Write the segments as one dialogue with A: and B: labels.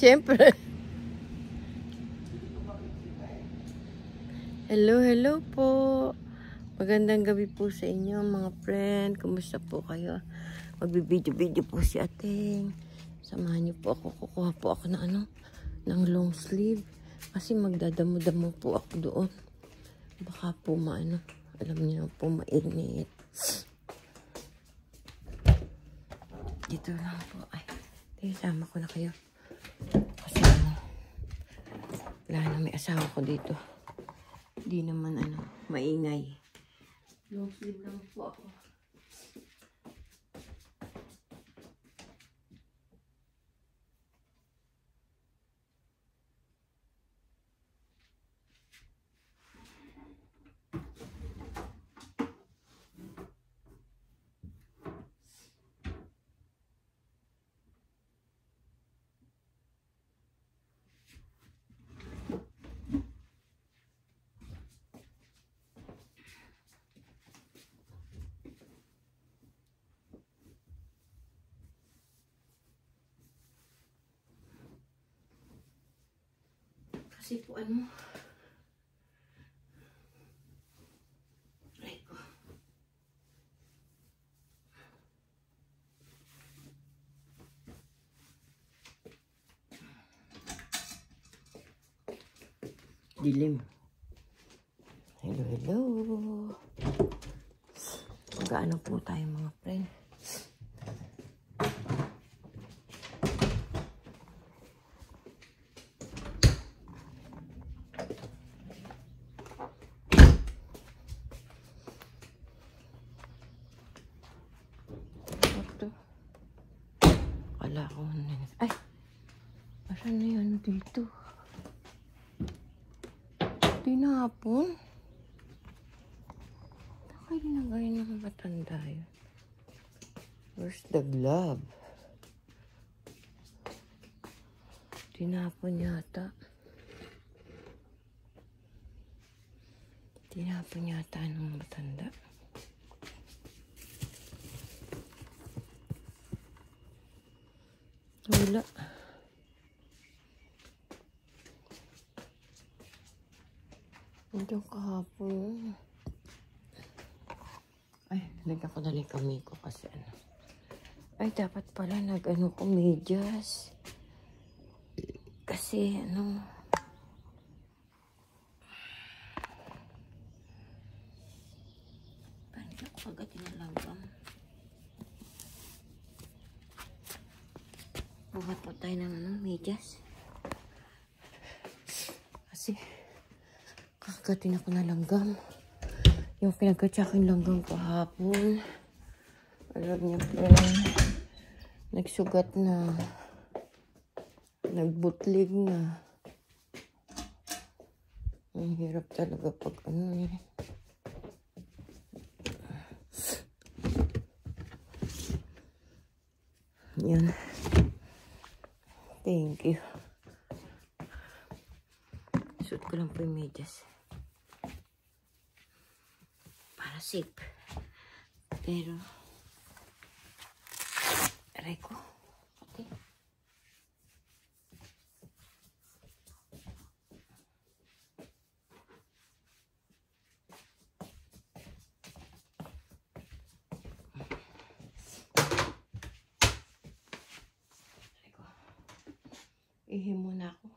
A: Siyempre. Hello, hello po. Magandang gabi po sa inyo mga friend. Kumusta po kayo? Magbibideo-video po si ating. Samahan niyo po ako. Kukuha po ako ng ng long sleeve. Kasi magdadamo-damo po ako doon. Baka po alam niyo po mainit. Dito lang po. Ay, sama ko na kayo. Kasi wala na may asawa ko dito. Hindi naman maingay. Long sleeve lang po ako. Kasi po ay ko. Dilim. Hello, hello. Mag-ano po tayo mga friend. Wala ko ay, asan na yan dito? Tinapon? Bakit ginagaya ng matanda yun? Where's the glove? Tinapon yata. Tinapon yata ng matanda. Wala. Ito kahapon. Ay, lagyan ko na lang kami ko kasi ay, dapat pala ko medyas. Kasi paano ko kagatin na lang ba? Buhat po tayo ng medyas. Kasi kakagatin ako na langgam. Yung pinagkatsaking langgam kahapon. Alam niyo po, nagsugat na. Nagbutlig na. Ang hirap talaga pag Yan. Thank you. Suot ko lang po yung medyas. Para safe. Pero, aray ko. Okay. Ihi muna ako.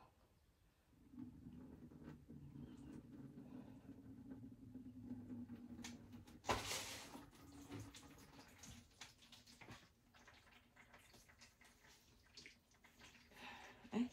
A: Ay.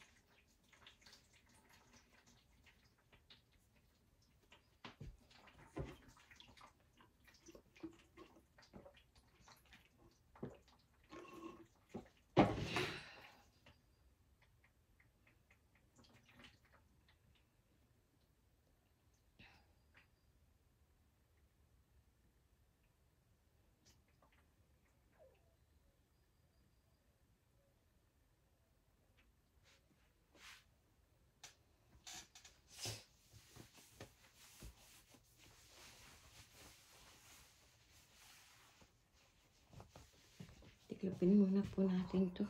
A: Tiklopin muna po natin to.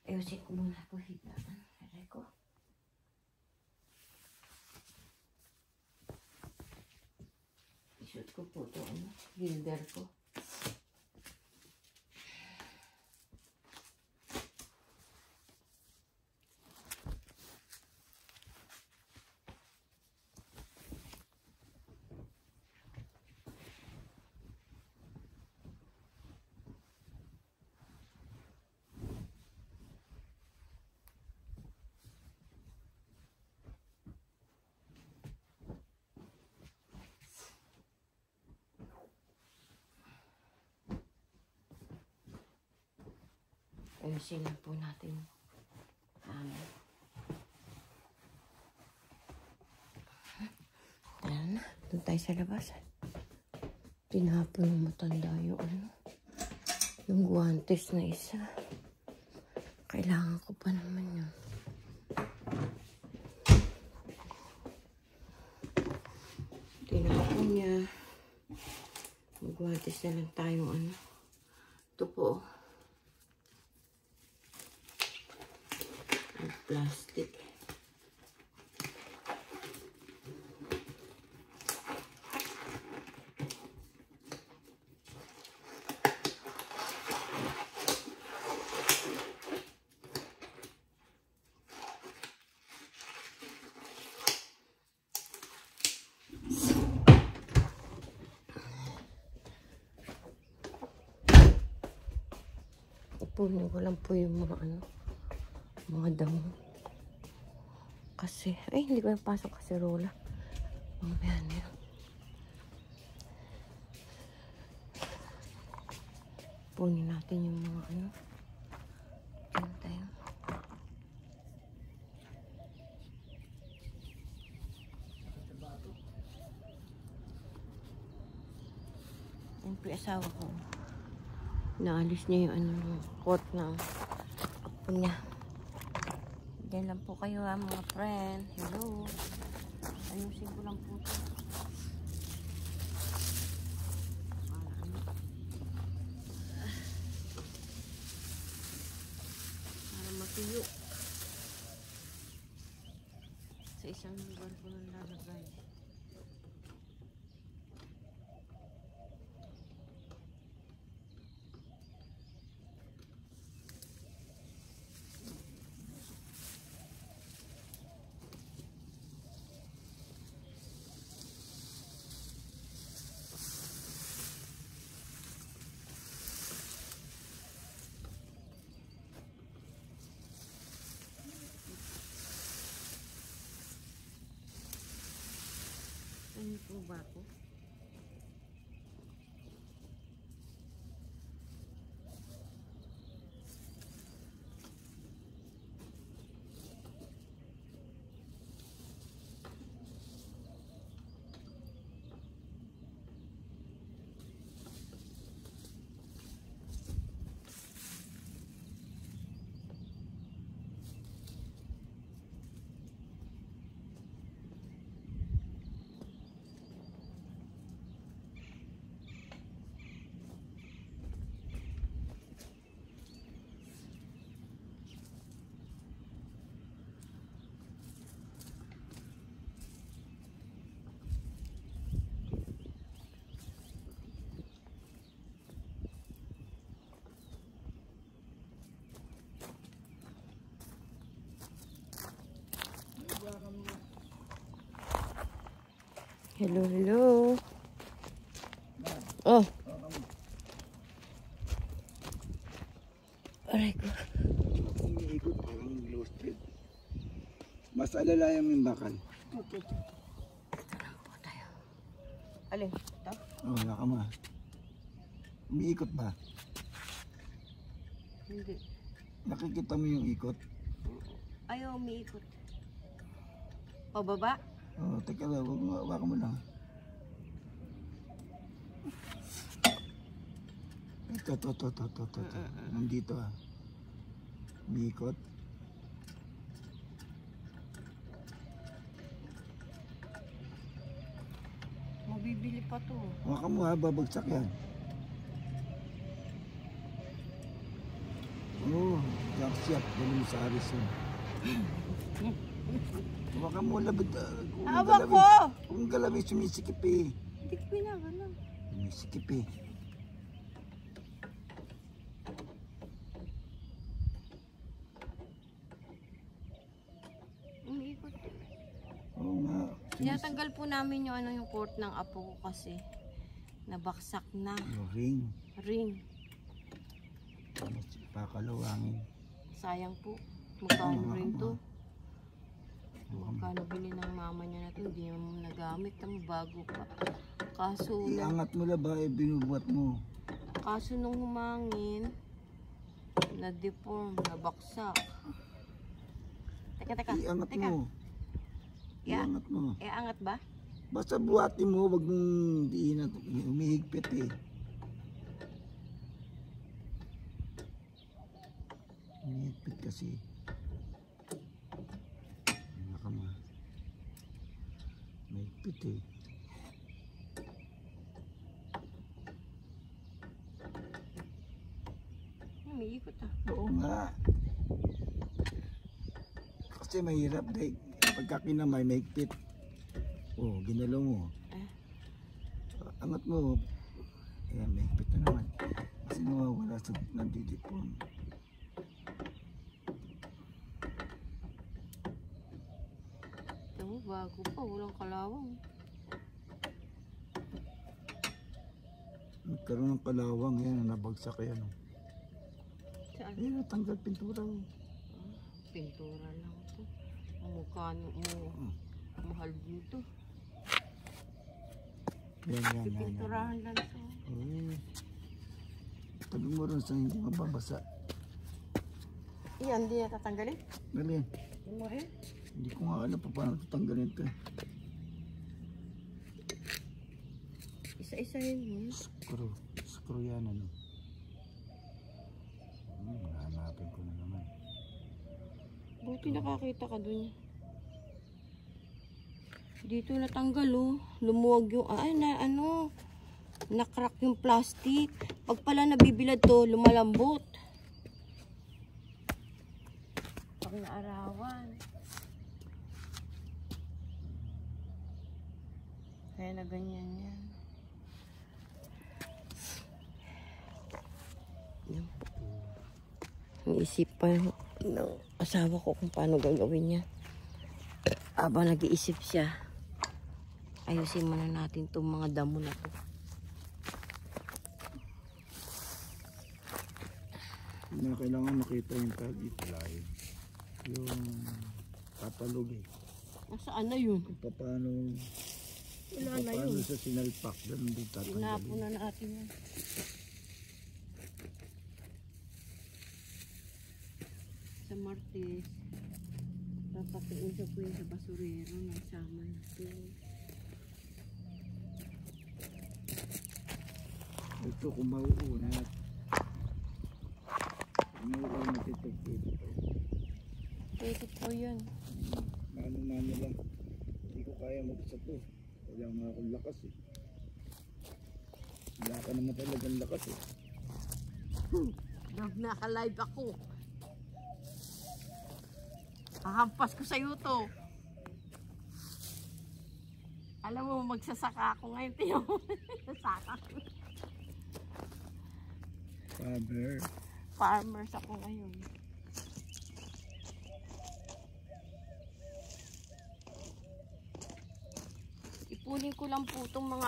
A: Ayusin ko muna po higaan. Aray ko. Ishoot ko po ito, ano, gilder ko. Ayusin lang po natin. Ayan na. Doon tayo sa labas. Tinapon ng matanda yung ano. Yung guwantes na isa. Kailangan ko pa naman yun. Tinapon niya. Magguwantes na lang tayong ano. Ito po. Plastic. Ipunin ko lang po yung mga ano, mga damo. Kasi, ay, hindi ko napasok kasi rola. Mamaya na yun. Punin natin yung mga ano. Diyan tayo. Yung asawa ko. Naalis niya yung ano, coat ng apo niya. Diyan lang po kayo ha, mga friend. Hello. Ayusin ko lang po ito. Para matuyo. Sa isang lugar ko lang lalagay. Ano po ba ako? Hello, hello. Oh. Aray ko.
B: Umiikot parang ghosted. Mas alala yung bakal.
A: Ito lang po tayo. Alin? Ito?
B: Oh, wala ka ma. Umiikot ba?
A: Hindi.
B: Nakikita mo yung ikot?
A: Ayaw, umiikot. Pababa?
B: Oh, teka lang, waka mo lang. Ito. Nandito ah. Umiikot.
A: Mabibili pa to.
B: Waka mo ha, babagsak yan. Oh. Jump shop, ganun sa Harrison. Baka mo labad.
A: Hawak ko!
B: Kung galawin sumisikip eh.
A: Hindi ko pinagalaw.
B: Sumisikip eh.
A: Umiikot.
B: Oo nga.
A: Tinatanggal po namin yung ano yung port ng apo ko kasi nabaksak na.
B: Yung ring.
A: Ring.
B: Pakalawangin.
A: Sayang po. Magkano
B: Oo,
A: rin to?
B: Oo.
A: Magkano bili ng mama niya na to? Hindi naman nagamit. Tama bago pa. Kaso,
B: Iangat mo na ba eh, binubuhat mo.
A: kaso nung humangin, na-deform, nabaksak. Teka.
B: Iangat
A: Teka.
B: mo. Iangat mo.
A: Angat ba?
B: Basta buhatin mo, wag mong diin at umihigpit eh. Umihigpit kasi. Nakama. Mahigpit eh.
A: Umiikot ah.
B: Oo nga. Kasi mahirap dahil pagka kinamay, mahigpit. Oh, ginalaw mo. Angat mo. Ayan, mahigpit na naman. Kasi nawawala sa nandidipon.
A: Tama, bago pa. Walang kalawang.
B: Nagkaroon ng kalawang yan, nabagsak yan.
A: Saan?
B: Ayun, natanggal pintura mo.
A: Pintura lang to. Ang mukha mo, mahal dito.
B: Yan.
A: Pinturahan lang to.
B: Ay. Tabi mo rin sa hindi mababasa.
A: Yan, hindi na tatanggalin.
B: Galin.
A: Yung mo rin.
B: Hindi ko nga alam pa paano tatanggalin ito.
A: Isa-isahin mo.
B: Screw yan ano. Hanapin ko na naman.
A: Buti nakakita ka dun. Dito natanggal oh. Lumuwag yung, nakrack yung plastic. Pag pala nabibilad to, lumalambot. Pag naarawan. Kaya na ganyan yan. Iisipan ng asawa ko kung paano gagawin niya. Habang nag-iisip siya, ayusin muna natin itong mga damo na to.
B: Na kailangan makita yung tag italahin. Yung papalog eh.
A: Nasaan na yun?
B: Kung paano
A: Wala na yun.
B: sa sinalpak. Ganun din
A: Inapo
B: tatanggalin.
A: na natin yan. Sa Martes, papakiusap ko yun sa basurero na sama natin.
B: Ito kung mauunat. Kung mauunat ito.
A: Pwede po yun.
B: Mano lang. Hindi ko kaya mag-isa to. Kailangan nga akong lakas eh. Wala ka naman talagang lakas eh.
A: Naka-live ako. Hahampas ko sa'yo to. Alam mo, magsasaka ako ngayon. Tiyo, sasaka ko. Farmers ako ngayon. Ipunin ko lang po itong mga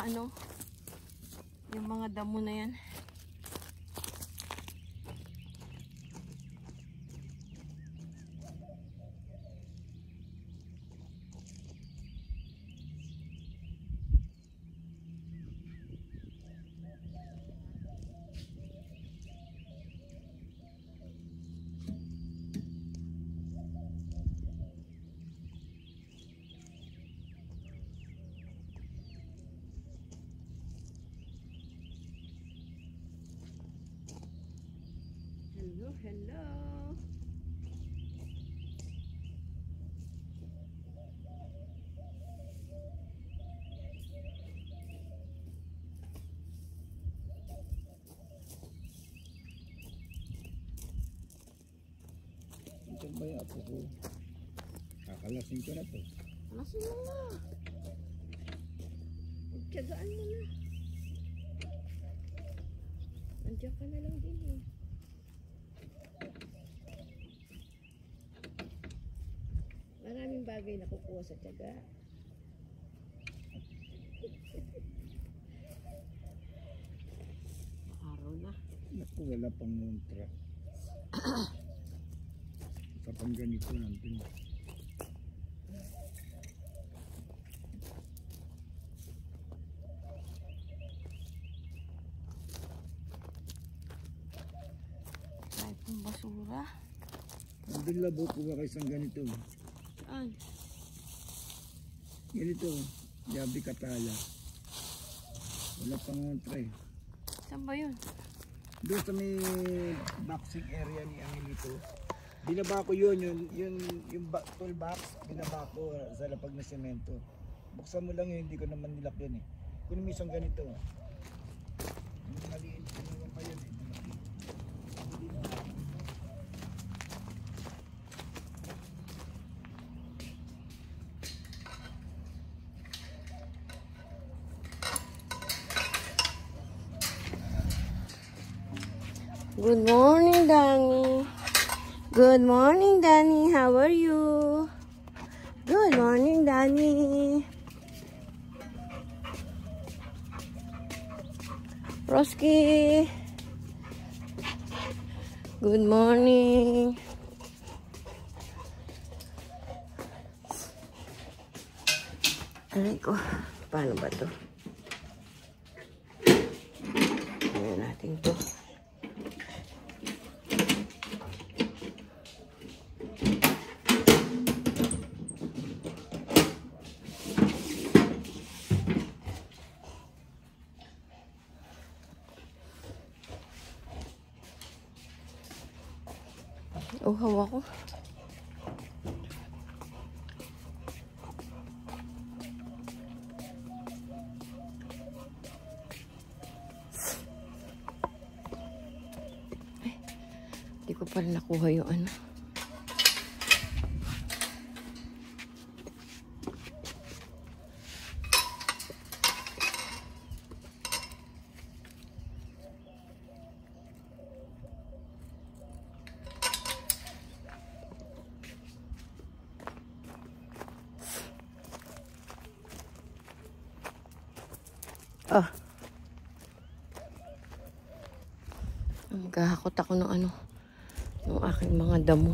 A: yung mga damo na yan.
B: Ito ba yung apo ko? Kakalasing ko na to.
A: Masin mo na. Tiyagaan mo na. Andiyan ka na lang din eh. Maraming bagay na kukuha sa tiyaga. Araw na.
B: Naku, wala pang montra. Sa pang ganito natin.
A: Ay, pang basura.
B: Nandun labo ko ba kayo isang ganito?
A: Saan?
B: Ganito, Yabi Katala. Wala pang montra eh.
A: Saan ba yun?
B: Doon sa may boxing area ni Angelito. Binaba ko yun, yung toolbox, binaba ko sa lapag na semento. Buksan mo lang yun, hindi ko naman nilak yun eh. Kung may isang ganito, yung maliit, naman pa yun eh.
A: Good morning, Danny. Good morning, Danny. How are you? Good morning, Danny. Roski. Good morning. Aray ko. Paano ba to? Ayan natin to. Uhaw ako. Ay, di ko pa rin nakuha yung ano. Oh. Magkahakot ako ng ano, ng aking mga damo.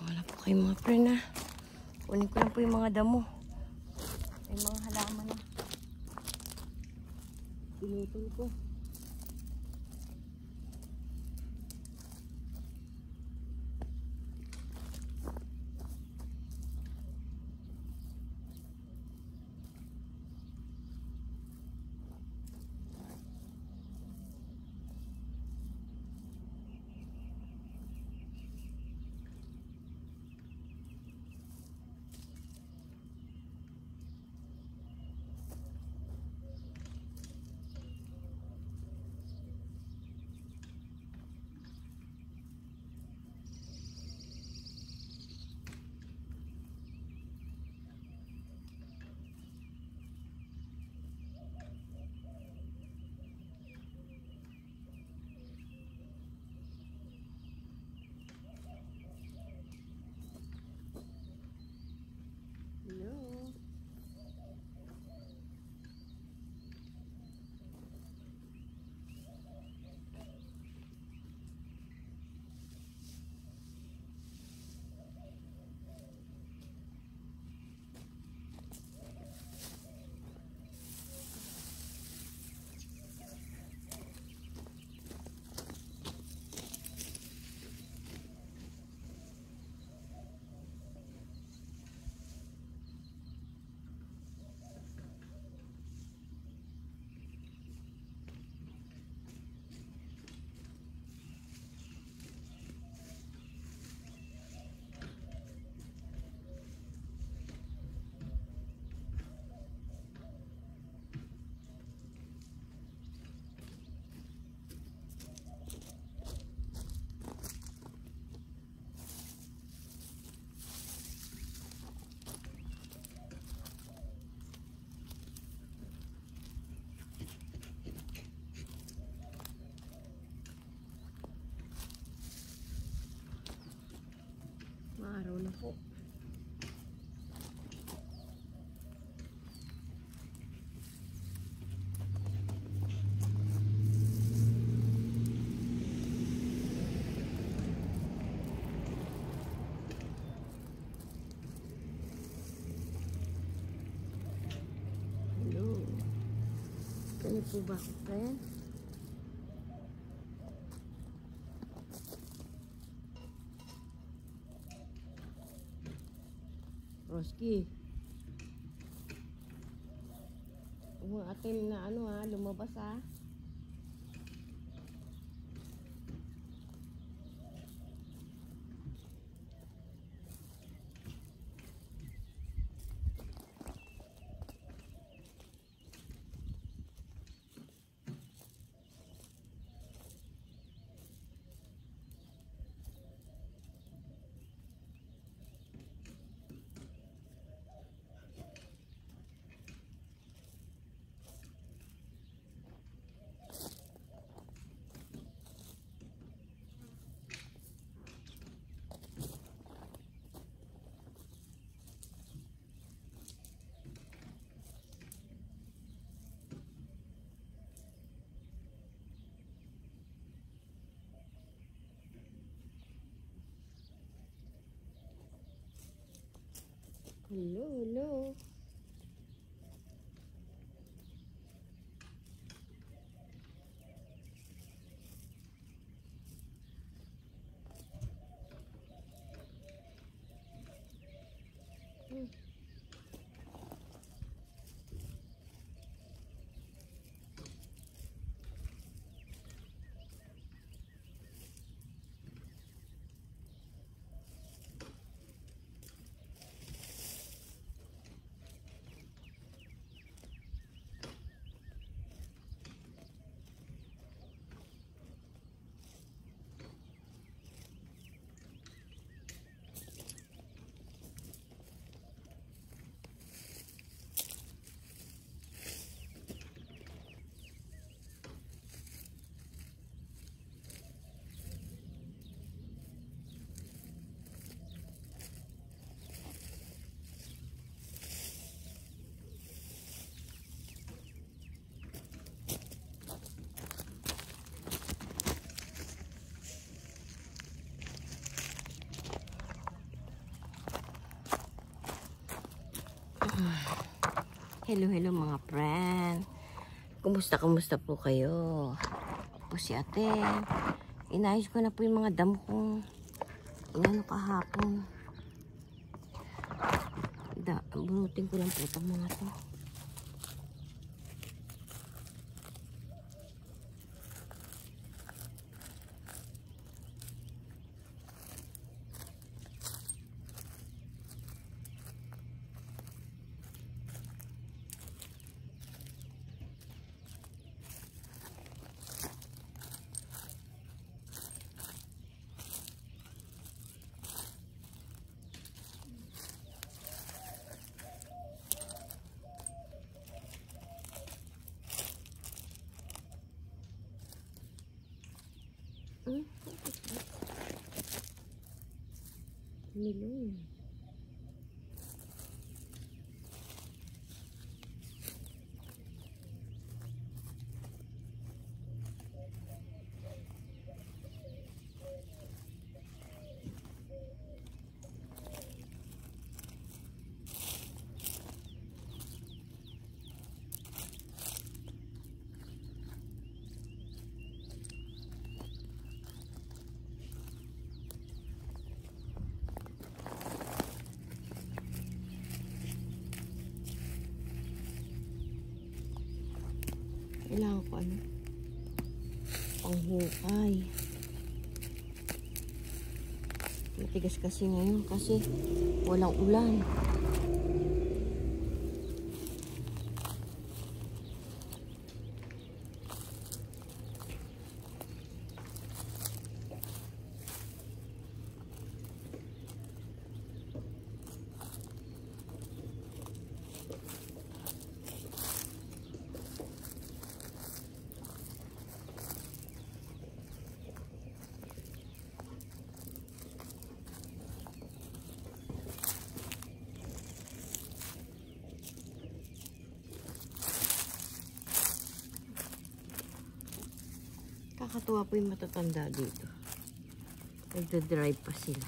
A: Wala po kayo mga friend ha. Kunin ko lang po yung mga damo. May mga halaman na. Pinutol ko. dampo. Hello. Kanya po ba ako, friend? Roski. Huwag atin na ano ha, lumabas ha. Hello, hello. Hello, hello mga friend. Kumusta po kayo? Po si ate. Inayos ko na po yung mga damo kong inano kahapon. Bunutin ko lang po itong mga to. Melon. Kailangan ko ano? Panghukay. Matigas kasi ngayon kasi walang ulan. Kakatuwa po yung matatanda dito. Nagda-drive pa sila.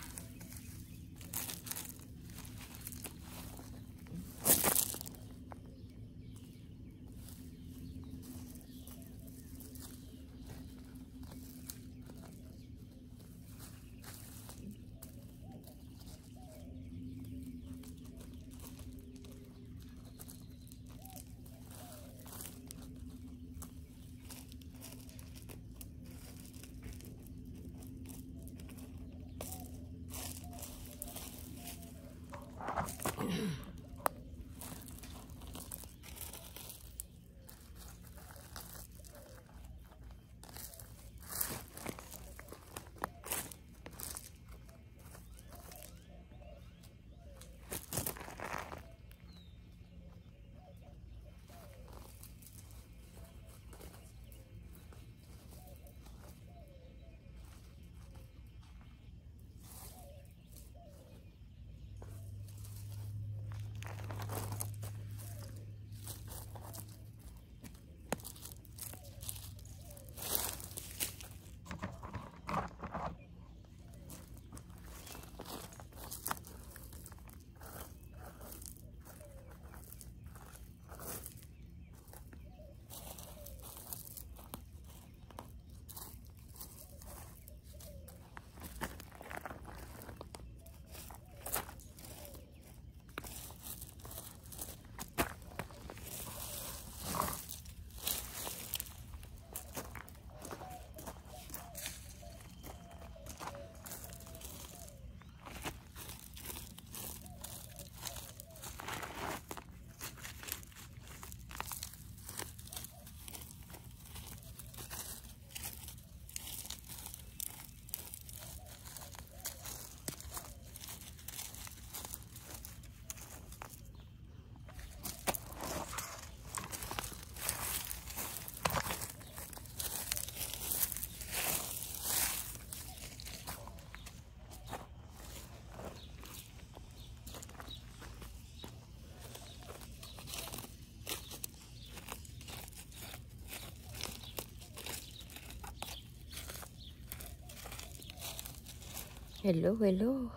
A: Hello, hello.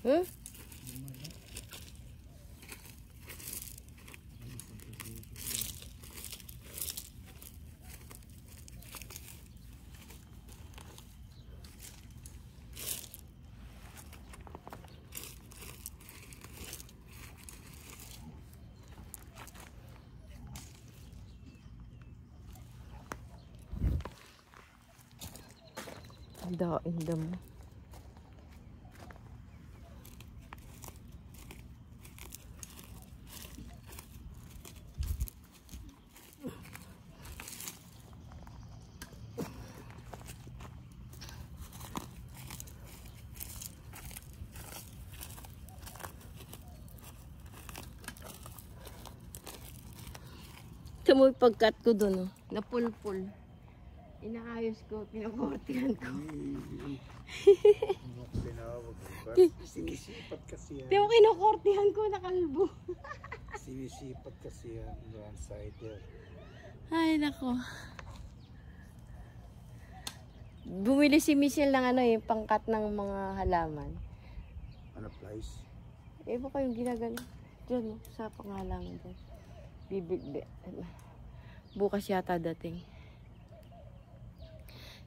A: Hmm? Daing damo. Ito mo yung pagkat ko doon, oh. Napulpul. Inaayos ko, pinukortihan ko.
B: Sinisipat kasi yan.
A: Pero kinukortihan ko, nakalbo.
B: Sinisipat kasi yan. One sider.
A: Ay, nako. Bumili si Michelle ng ano yung pangkat ng mga halaman.
B: Ano price?
A: Eh, baka yung ginagano. Diyan, no, sa pangalaman dyan. Bukas yata dating.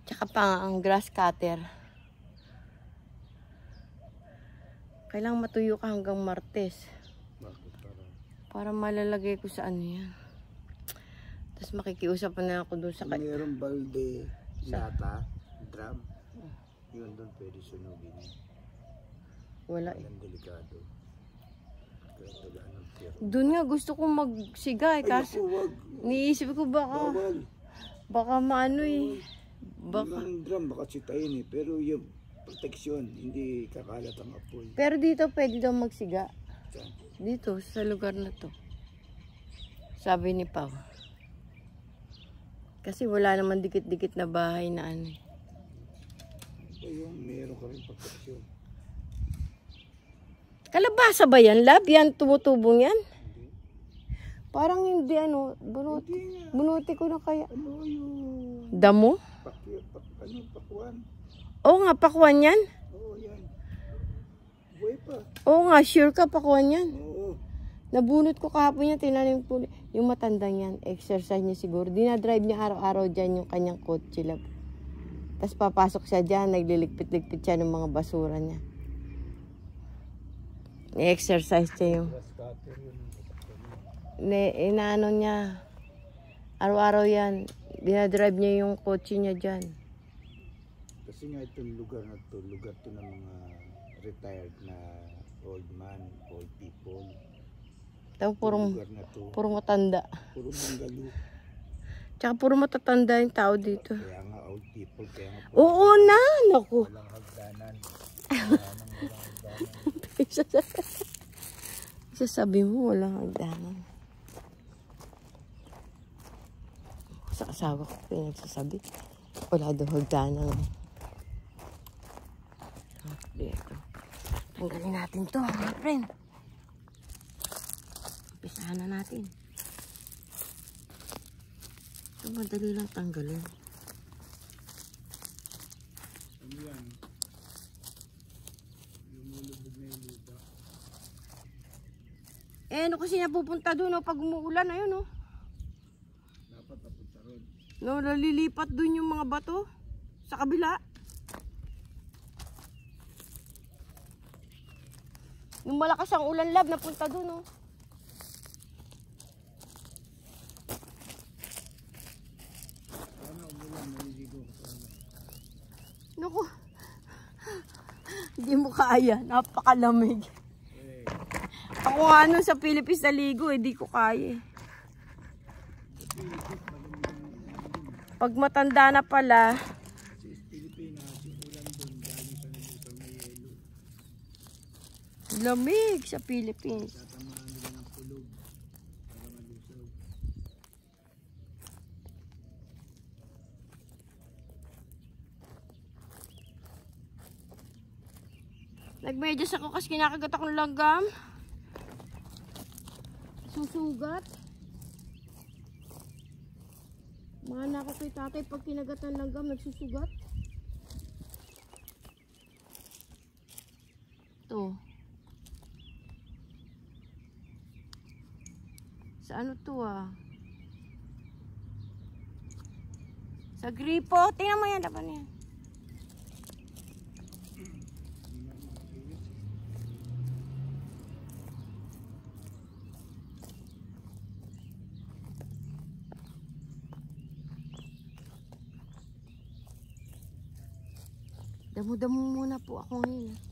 A: Tsaka pa ang grass cutter. Kailangan matuyo ka hanggang Martes.
B: Bakit
A: para malalagay ko sa ano yan. Tapos makikiusap na ako doon sa...
B: Mayroong balde, lata, drum. Yun doon pwede sunugin.
A: Wala eh.
B: Ang delikado. Kaya tagaan ng tiro.
A: Doon nga gusto kong magsiga eh. Kasi niisip ko baka...
B: Bawal.
A: Baka maano eh.
B: Baka ang drum baka sitayin eh. Pero yung proteksyon, hindi kakalat ang apoy.
A: Pero dito pwede daw magsiga.
B: Saan?
A: Dito, sa lugar na to. Sabi ni Pao. Kasi wala naman dikit-dikit na bahay na ano eh.
B: yung meron ka rin protection.
A: Kalabasa ba yan, lab? Yan, tumutubong yan? Parang hindi, ano, bunuti ko na kaya.
B: Ano yung...
A: Damo?
B: Pakuan.
A: Oo nga, pakuan yan?
B: Oo, yan. Buhay pa.
A: Oo nga, sure ka, pakuan yan.
B: Oo.
A: Nabunot ko kahapon yan, tinanim ko yung matandang yan. Exercise niya siguro. Dinadrive niya araw-araw dyan yung kanyang kotse lab. Tapos papasok siya dyan, nagliligpit-ligpit siya ng mga basura niya. Ni-exercise niya yung... Inaano niya. Araw-araw yan. Dinadrive niya yung kotse niya dyan.
B: Kasi nga itong lugar na to, lugar to ng mga retired na old man, old people.
A: Tapos puro matanda.
B: Puro manggalo.
A: Tsaka puro matatanda yung tao dito.
B: Kaya nga old people, kaya nga
A: Oo na, naku.
B: walang hagdanan.
A: Sasabi mo, walang hagdanan. Sa asawa ko pinagsasabi, wala daw hagdanan. Dito. Tanggalin natin to, mga friend. Umpisahan na natin. Ito madali lang tanggalin.
B: ano yan? Lumulubog na yung lupa.
A: Ano kasi napupunta doon pag umuulan, ayun
B: Dapat napunta ron.
A: Nalilipat doon yung mga bato sa kabila. Yung malakas ang ulan lab, napunta doon
B: Sana umulan, maliligo ka sana.
A: Naku. Hindi mo kaya, napakalamig. Ako nga sa Philippines naligo, di ko kaya. Pag matanda na pala,
B: Pilipinas, yung ulan doon, galing sa nilutang na yelo.
A: lamig sa Philippines.
B: Tatamaan nila ng pulog para malusog.
A: Nagmedyas ako kasi kinakagat akong langgam. Susugat. Mga anak ko kay tatay pag kinagat ng langgam, nagsusugat. Ito. Sa ano to Sa gripo. Tingnan mo yan, laban yan. Damo-damo muna po ako ngayon.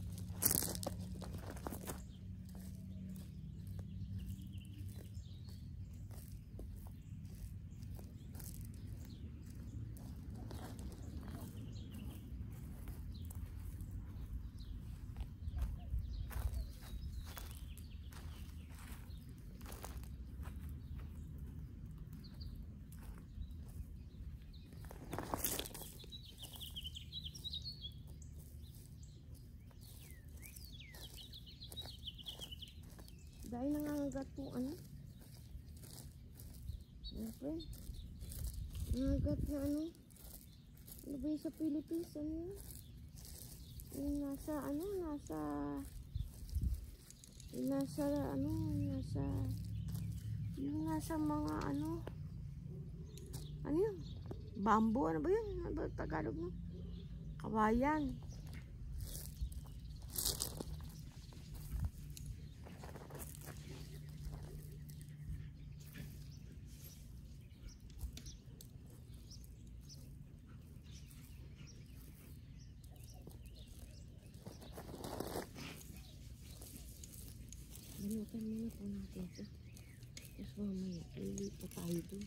A: Dahil nangangagat po Siyempre. Nangangagat na Ano ba yung sa Philippines? Ano yun? Yung nasa yung nasa mga ano yun? Bamboo, ano ba yun? Ano ba Tagalog no? Kawayan. Bunutan muna po natin ito. Tapos mamaya, lilipat tayo doon.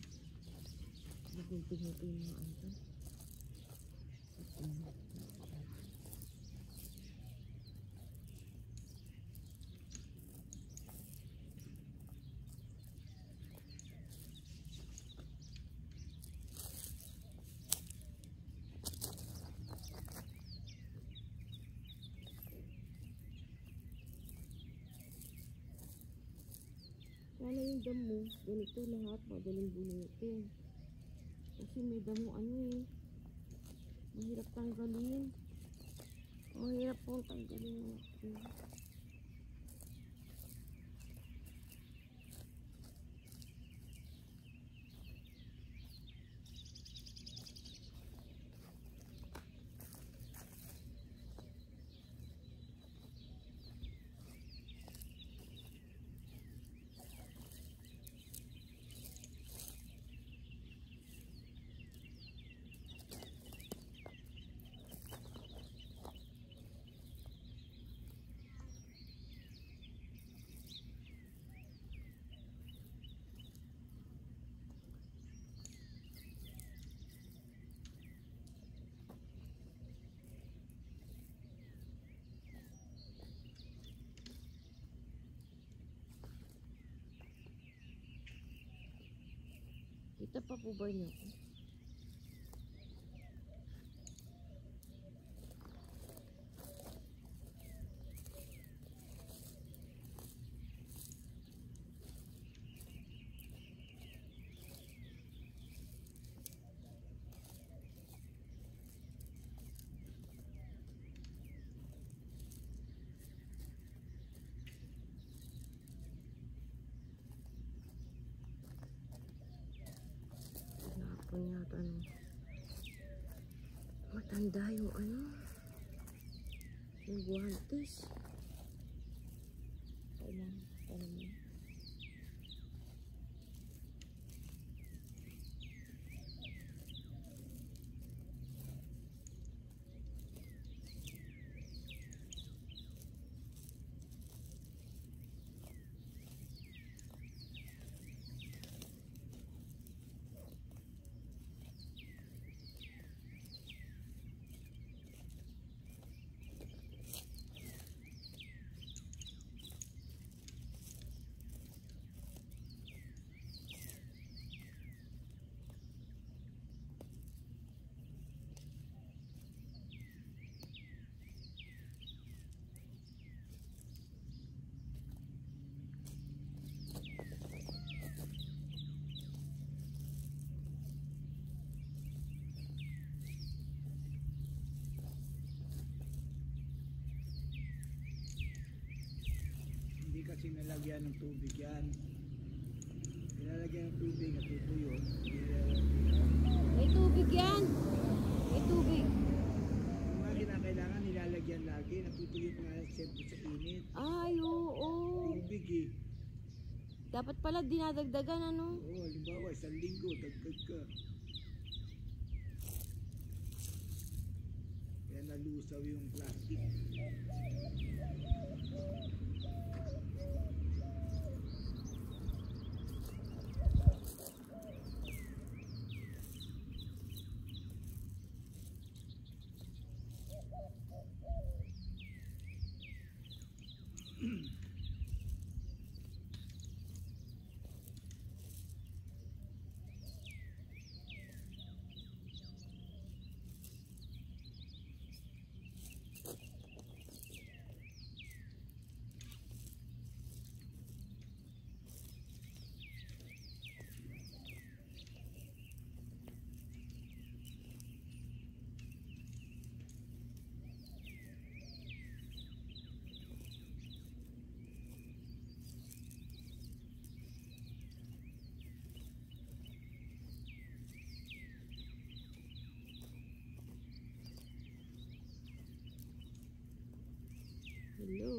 A: Nagulpin yung mga ito. yung damo, ganito lahat, madaling bunutin. Kasi may damo ano eh. Mahirap tanggalin. Mahirap pong tanggalin natin. Kita pa po ba niyo ako? Hapon yata ano. Matanda yung ano. Yung guwantes. Kailangan mo.
B: Hindi kasi nalagyan ng tubig yan. Nilalagyan ng tubig, natutuyo.
A: May tubig yan. May tubig.
B: Yung mga kinakailangan nilalagyan lagi, natutuyo nga siyempre sa init.
A: Ay, oo.
B: Tubig eh.
A: Dapat pala dinadagdagan ano.
B: Oo, halimbawa, 1 linggo, dagdag ka. Kaya nalusaw yung plastic.
A: Hello.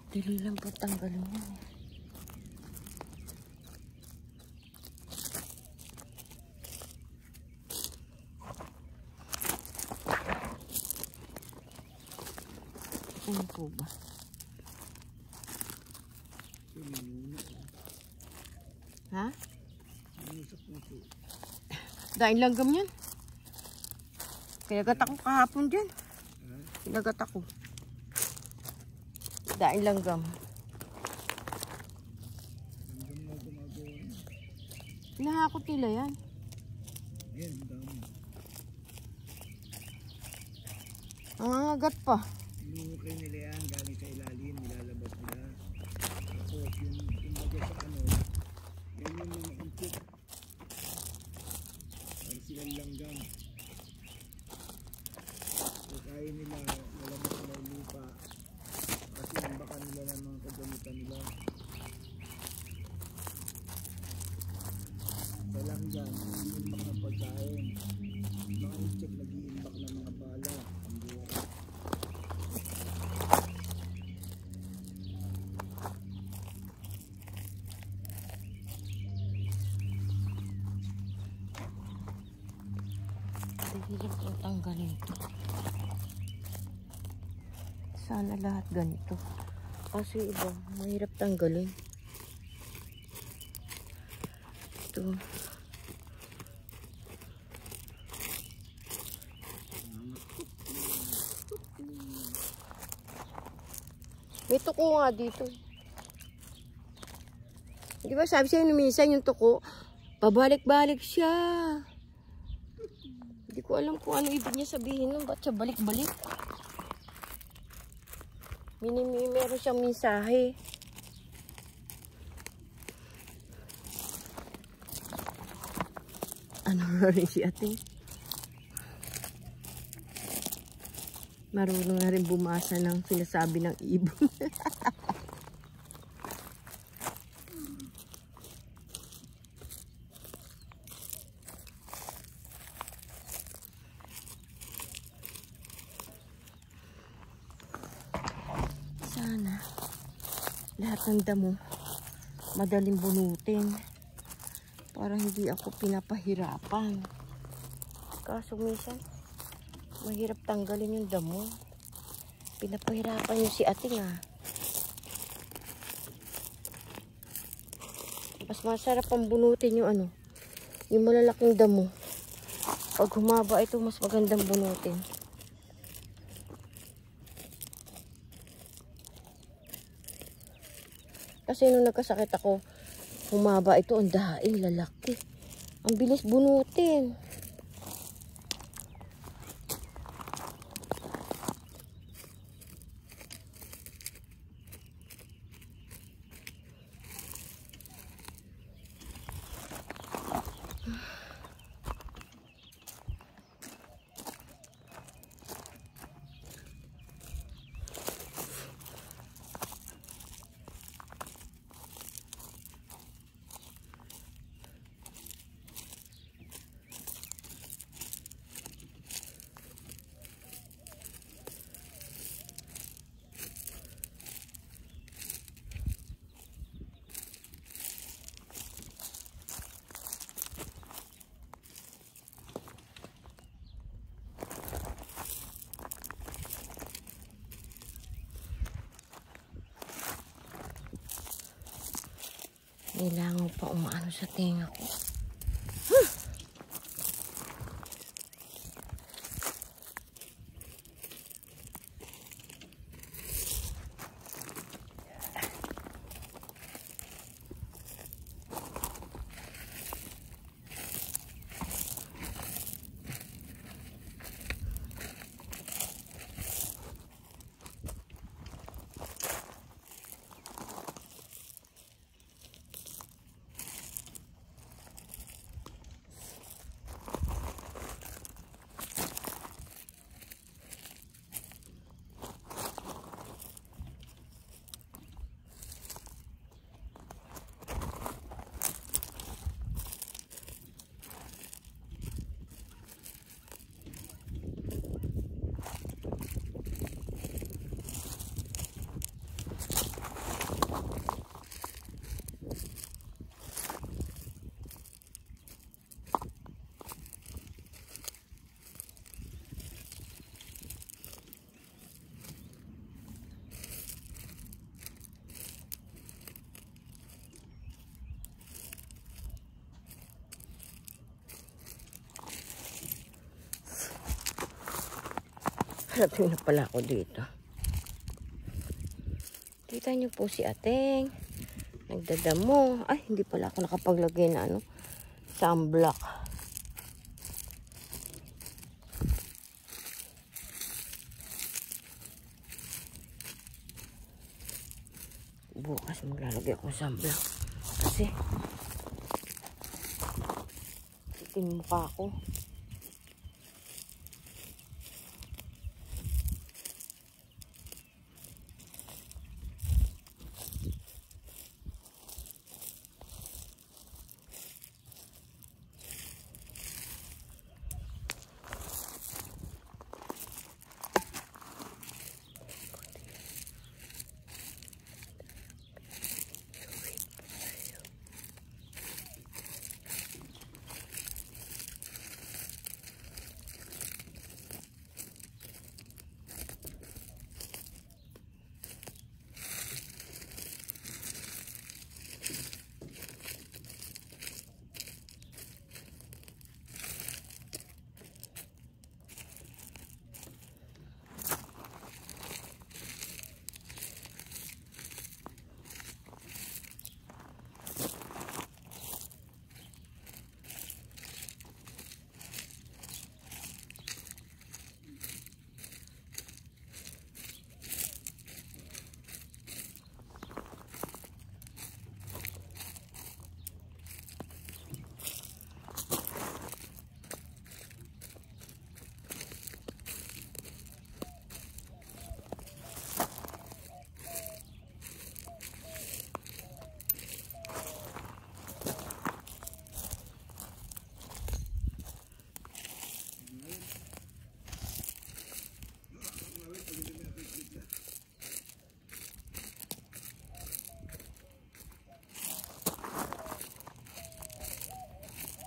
A: Dali lang po tanggalin yan. Ano po ba? Ha? Daing langgam yan. Kinagat ako kahapon dyan. Kinagat ako. Daing langgam. Hinahakot nila yan.
B: Yan, dami.
A: Ang angagat pa.
B: Hinukay nila yan, galing sa ilalim, nilalabas nila. Tapos yung baga sa ano, yan yung mga umpok. Para silang langgam. So kaya nila, lalabas nila yung lupa. Kasi nambakan nila ng mga kagamitan nila. Sa langgam, nag-iimbak ng pagkain. Mga insect nag-iimbak ng mga bala. Ang buwan.
A: Hirap po tanggalin ito. Sana lahat ganito. Kasi iba, mahirap tanggalin. Ito. May tuko nga dito. Di ba sabi sa'yo minsan yung tuko, pabalik-balik siya. Hindi ko alam kung ano ibig niya sabihin nun. Ba't siya balik-balik? Meron siyang mensahe. Ano rin si ate? Marunong na rin bumasa ng sinasabi ng ibon. Sana lahat ng damo madaling bunutin para hindi ako pinapahirapan. Kaso minsan mahirap tanggalin yung damo. Pinapahirapan yung si ate nga. Mas masarap ang bunutin yung ano, yung malalaking damo. Pag humaba ito, mas magandang bunutin. Kasi nung nagkasakit ako, humaba ito, ang daing lalaki. Ang bilis bunutin. Kailangan pa umaano sa tenga ko. Harating na pala ako dito. Kita niyo po si Ateng. Nagdadamo. Ay, hindi pala ako nakapaglagay na ano, sunblock. Bukas maglalagay ako ng sunblock. Kasi, itim mukha ko.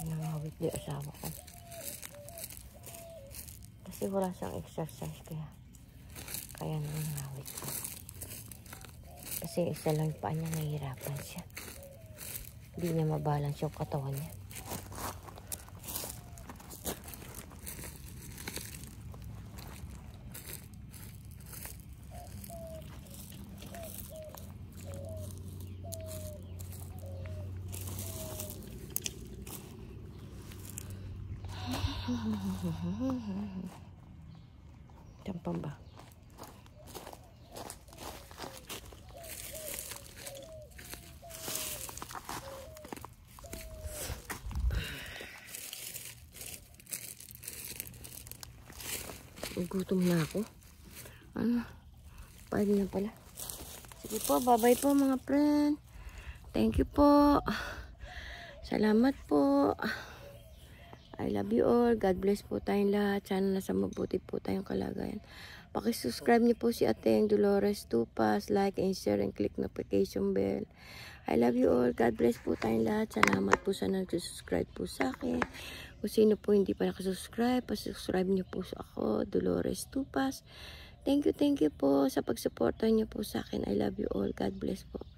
A: Nangawit yung asawa ko. Kasi wala siyang exercise kaya nangawit ko. Kasi isa lang yung paa niya, nahihirapan siya. Hindi niya mabalance yung katawan niya. Diyan pa ba? Gutom na ako. Ano? Pwede na pala. Sige po, bye-bye po mga friend. Thank you po. Salamat po. I love you all. God bless po tayong lahat. Sana nasa mabuti po tayong kalagayan. Pakisubscribe niyo po si Ateng Dolores Tupas. Like and share and click notification bell. I love you all. God bless po tayong lahat. Salamat po sa nag-subscribe po sa akin. Kung sino po hindi pa nakasubscribe, pasubscribe niyo po sa ako, Dolores Tupas. Thank you po sa pagsuporta niyo po sa akin. I love you all. God bless po.